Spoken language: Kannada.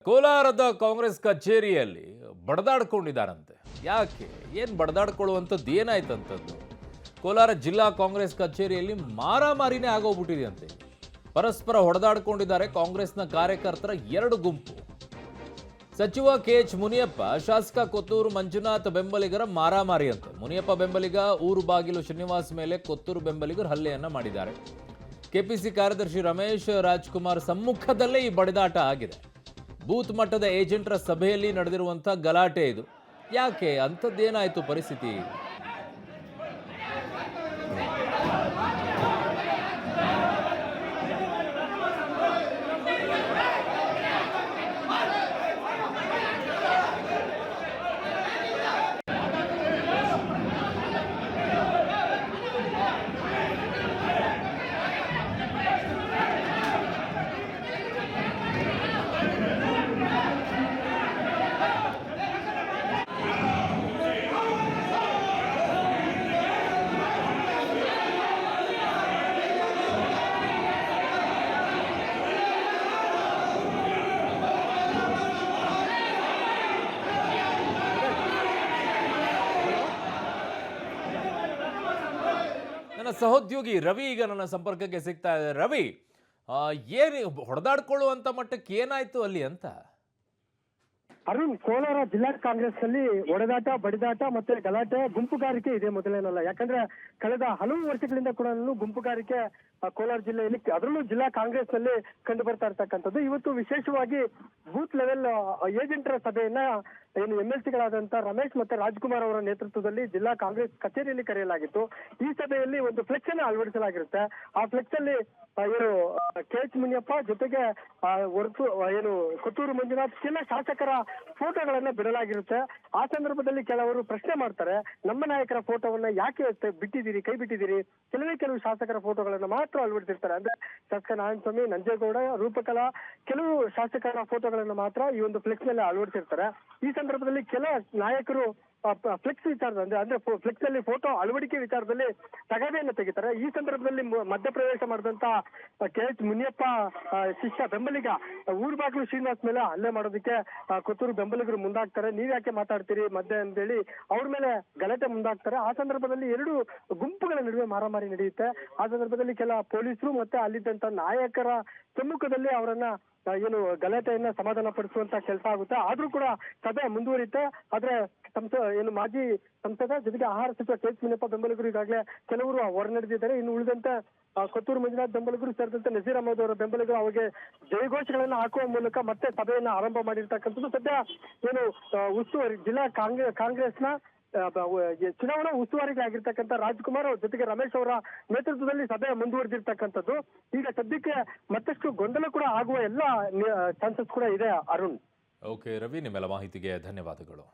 ಕೋಲಾರದ ಕಾಂಗ್ರೆಸ್ ಕಚೇರಿಯಲ್ಲಿ ಬಡದಾಡ್ಕೊಂಡಿದ್ದಾರಂತೆ. ಯಾಕೆ ಏನು ಬಡದಾಡ್ಕೊಳ್ಳುವಂಥದ್ದು ಏನಾಯ್ತಂತದ್ದು? ಕೋಲಾರ ಜಿಲ್ಲಾ ಕಾಂಗ್ರೆಸ್ ಕಚೇರಿಯಲ್ಲಿ ಮಾರಾಮಾರಿನೇ ಆಗೋಗ್ಬಿಟ್ಟಿದೆಯಂತೆ. ಪರಸ್ಪರ ಹೊಡೆದಾಡ್ಕೊಂಡಿದ್ದಾರೆ ಕಾಂಗ್ರೆಸ್ನ ಕಾರ್ಯಕರ್ತರ ಎರಡು ಗುಂಪು. ಸಚಿವ ಕೆಎಚ್ ಮುನಿಯಪ್ಪ, ಶಾಸಕ ಕೊತ್ತೂರು ಮಂಜುನಾಥ್ ಬೆಂಬಲಿಗರ ಮಾರಾಮಾರಿ ಅಂತೆ. ಮುನಿಯಪ್ಪ ಬೆಂಬಲಿಗ ಊರು ಬಾಗಿಲು ಶ್ರೀನಿವಾಸ್ ಮೇಲೆ ಕೊತ್ತೂರು ಬೆಂಬಲಿಗರು ಹಲ್ಲೆಯನ್ನ ಮಾಡಿದ್ದಾರೆ. ಕೆಪಿಸಿ ಕಾರ್ಯದರ್ಶಿ ರಮೇಶ್ ರಾಜ್ಕುಮಾರ್ ಸಮ್ಮುಖದಲ್ಲೇ ಈ ಬಡಿದಾಟ ಆಗಿದೆ. ಬೂತ್ ಮಟ್ಟದ ಏಜೆಂಟರ ಸಭೆಯಲ್ಲಿ ನಡೆದಿರುವಂಥ ಗಲಾಟೆ ಇದು. ಯಾಕೆ ಅಂಥದ್ದೇನಾಯಿತು ಪರಿಸ್ಥಿತಿ? ನನ್ನ ಸಹೋದ್ಯೋಗಿ ರವಿ ಈಗ ನನ್ನ ಸಂಪರ್ಕಕ್ಕೆ ಸಿಗ್ತಾ ಇದೆ. ರವಿ, ಏನು ಹೊಡೆದಾಡ್ಕೊಳ್ಳುವಂತ ಮಟ್ಟಕ್ಕೆ ಏನಾಯ್ತು ಅಲ್ಲಿ ಅಂತ? ಅರುಣ್, ಕೋಲಾರ ಜಿಲ್ಲಾ ಕಾಂಗ್ರೆಸ್ ನಲ್ಲಿ ಒಡೆದಾಟ, ಬಡಿದಾಟ ಮತ್ತೆ ಗಲಾಟೆ, ಗುಂಪುಗಾರಿಕೆ ಇದೆ ಮೊದಲೇನಲ್ಲ. ಯಾಕಂದ್ರೆ ಕಳೆದ ಹಲವು ವರ್ಷಗಳಿಂದ ಕೂಡ ಗುಂಪುಗಾರಿಕೆ ಕೋಲಾರ ಜಿಲ್ಲೆಯಲ್ಲಿ, ಅದರಲ್ಲೂ ಜಿಲ್ಲಾ ಕಾಂಗ್ರೆಸ್ ನಲ್ಲಿ ಕಂಡು ಬರ್ತಾ ಇರ್ತಕ್ಕಂಥದ್ದು. ಇವತ್ತು ವಿಶೇಷವಾಗಿ ಬೂತ್ ಲೆವೆಲ್ ಏಜೆಂಟರ ಸಭೆಯನ್ನ ಏನು MLC-ಗಳಾದಂತ ರಮೇಶ್ ಮತ್ತೆ ರಾಜ್ಕುಮಾರ್ ಅವರ ನೇತೃತ್ವದಲ್ಲಿ ಜಿಲ್ಲಾ ಕಾಂಗ್ರೆಸ್ ಕಚೇರಿಯಲ್ಲಿ ಕರೆಯಲಾಗಿತ್ತು. ಈ ಸಭೆಯಲ್ಲಿ ಒಂದು ಫ್ಲೆಕ್ಸ್ ಅನ್ನು ಅಳವಡಿಸಲಾಗಿರುತ್ತೆ. ಆ ಫ್ಲೆಕ್ಸ್ ಅಲ್ಲಿ ಏನು ಕೆಎಚ್ ಮುನಿಯಪ್ಪ ಜೊತೆಗೆ ಏನು ಕೊತ್ತೂರು ಮಂಜುನಾಥ್ ಕೆಲ ಶಾಸಕರ ಫೋಟೋಗಳನ್ನ ಬಿಡಲಾಗಿರುತ್ತೆ. ಆ ಸಂದರ್ಭದಲ್ಲಿ ಕೆಲವರು ಪ್ರಶ್ನೆ ಮಾಡ್ತಾರೆ, ನಮ್ಮ ನಾಯಕರ ಫೋಟೋವನ್ನ ಯಾಕೆ ಬಿಟ್ಟಿದ್ದೀರಿ, ಕೈ ಬಿಟ್ಟಿದ್ದೀರಿ? ಕೆಲವು ಶಾಸಕರ ಫೋಟೋಗಳನ್ನ ಮಾತ್ರ ಅಳವಡಿಸಿರ್ತಾರೆ. ಅಂದ್ರೆ ಶಾಸಕ ನಾರಾಯಣಸ್ವಾಮಿ, ನಂಜೇಗೌಡ, ರೂಪಕಲಾ, ಕೆಲವು ಶಾಸಕರ ಫೋಟೋಗಳನ್ನ ಮಾತ್ರ ಈ ಒಂದು ಫ್ಲೆಕ್ಸ್ ನಲ್ಲಿ ಅಳವಡಿಸಿರ್ತಾರೆ. ಈ ಸಂದರ್ಭದಲ್ಲಿ ಕೆಲ ನಾಯಕರು ಫ್ಲೆಕ್ಸ್ ವಿಚಾರದಲ್ಲಿ, ಅಂದ್ರೆ ಫ್ಲೆಕ್ಸ್ ಅಲ್ಲಿ ಫೋಟೋ ಅಳವಡಿಕೆ ವಿಚಾರದಲ್ಲಿ ತಗಾದೆಯನ್ನು ತೆಗಿತಾರೆ. ಈ ಸಂದರ್ಭದಲ್ಲಿ ಮಧ್ಯಪ್ರವೇಶ ಮಾಡಿದಂತ ಕೆಎಚ್ ಮುನಿಯಪ್ಪ ಶಿಷ್ಯ ಬೆಂಬಲಿಗ ಊರು ಬಾಗಿಲು ಶ್ರೀನಿವಾಸ್ ಮೇಲೆ ಹಲ್ಲೆ ಮಾಡೋದಕ್ಕೆ ಕೊತ್ತೂರು ಬೆಂಬಲಿಗರು ಮುಂದಾಗ್ತಾರೆ. ನೀವ್ ಯಾಕೆ ಮಾತಾಡ್ತೀರಿ ಮಧ್ಯ ಅಂತೇಳಿ ಅವ್ರ ಮೇಲೆ ಗಲಾಟೆ ಮುಂದಾಗ್ತಾರೆ. ಆ ಸಂದರ್ಭದಲ್ಲಿ ಎರಡು ಗುಂಪುಗಳ ನಡುವೆ ಮಾರಾಮಾರಿ ನಡೆಯುತ್ತೆ. ಆ ಸಂದರ್ಭದಲ್ಲಿ ಕೆಲ ಪೊಲೀಸರು ಮತ್ತೆ ಅಲ್ಲಿದ್ದಂತ ನಾಯಕರ ಸಮ್ಮುಖದಲ್ಲಿ ಅವರನ್ನ ಏನು ಗಲಾಟೆಯನ್ನ ಸಮಾಧಾನ ಪಡಿಸುವಂತ ಕೆಲಸ ಆಗುತ್ತೆ. ಆದ್ರೂ ಕೂಡ ಸಭೆ ಮುಂದುವರಿಯುತ್ತೆ. ಆದ್ರೆ ಏನು ಮಾಜಿ ಸಂಸದ ಜೊತೆಗೆ ಆಹಾರ ಸಚಿವ ಕೆಎಚ್ ಮುನಿಯಪ್ಪ ಬೆಂಬಲಿಗರು ಈಗಾಗಲೇ ಕೆಲವರು ಹೊರನಡೆದಿದ್ದಾರೆ. ಇನ್ನು ಉಳಿದಂತೆ ಕೊತ್ತೂರು ಮಂಜುನಾಥ್ ಬೆಂಬಲಿಗರು ಸೇರಿದಂತೆ ನಜೀರ್ ಅಹಮದ್ ಅವರ ಬೆಂಬಲಿಗರು ಅವರಿಗೆ ಜಯಘೋಷಗಳನ್ನ ಹಾಕುವ ಮೂಲಕ ಮತ್ತೆ ಸಭೆಯನ್ನ ಆರಂಭ ಮಾಡಿರ್ತಕ್ಕಂಥದ್ದು. ಸದ್ಯ ಏನು ಉಸ್ತುವಾರಿ ಜಿಲ್ಲಾ ಕಾಂಗ್ರೆಸ್ನ ಚುನಾವಣಾ ಉಸ್ತುವಾರಿಗಳಾಗಿರ್ತಕ್ಕಂಥ ರಾಜ್ಕುಮಾರ್ ಅವ್ರ ಜೊತೆಗೆ ರಮೇಶ್ ಅವರ ನೇತೃತ್ವದಲ್ಲಿ ಸಭೆ ಮುಂದುವರೆದಿರ್ತಕ್ಕಂಥದ್ದು. ಈಗ ಸದ್ಯಕ್ಕೆ ಮತ್ತಷ್ಟು ಗೊಂದಲ ಕೂಡ ಆಗುವ ಎಲ್ಲ ಚಾನ್ಸಸ್ ಕೂಡ ಇದೆ. ಅರುಣ್. ಓಕೆ ರವಿ, ನಿಮ್ಮೆಲ್ಲ ಮಾಹಿತಿಗೆ ಧನ್ಯವಾದಗಳು.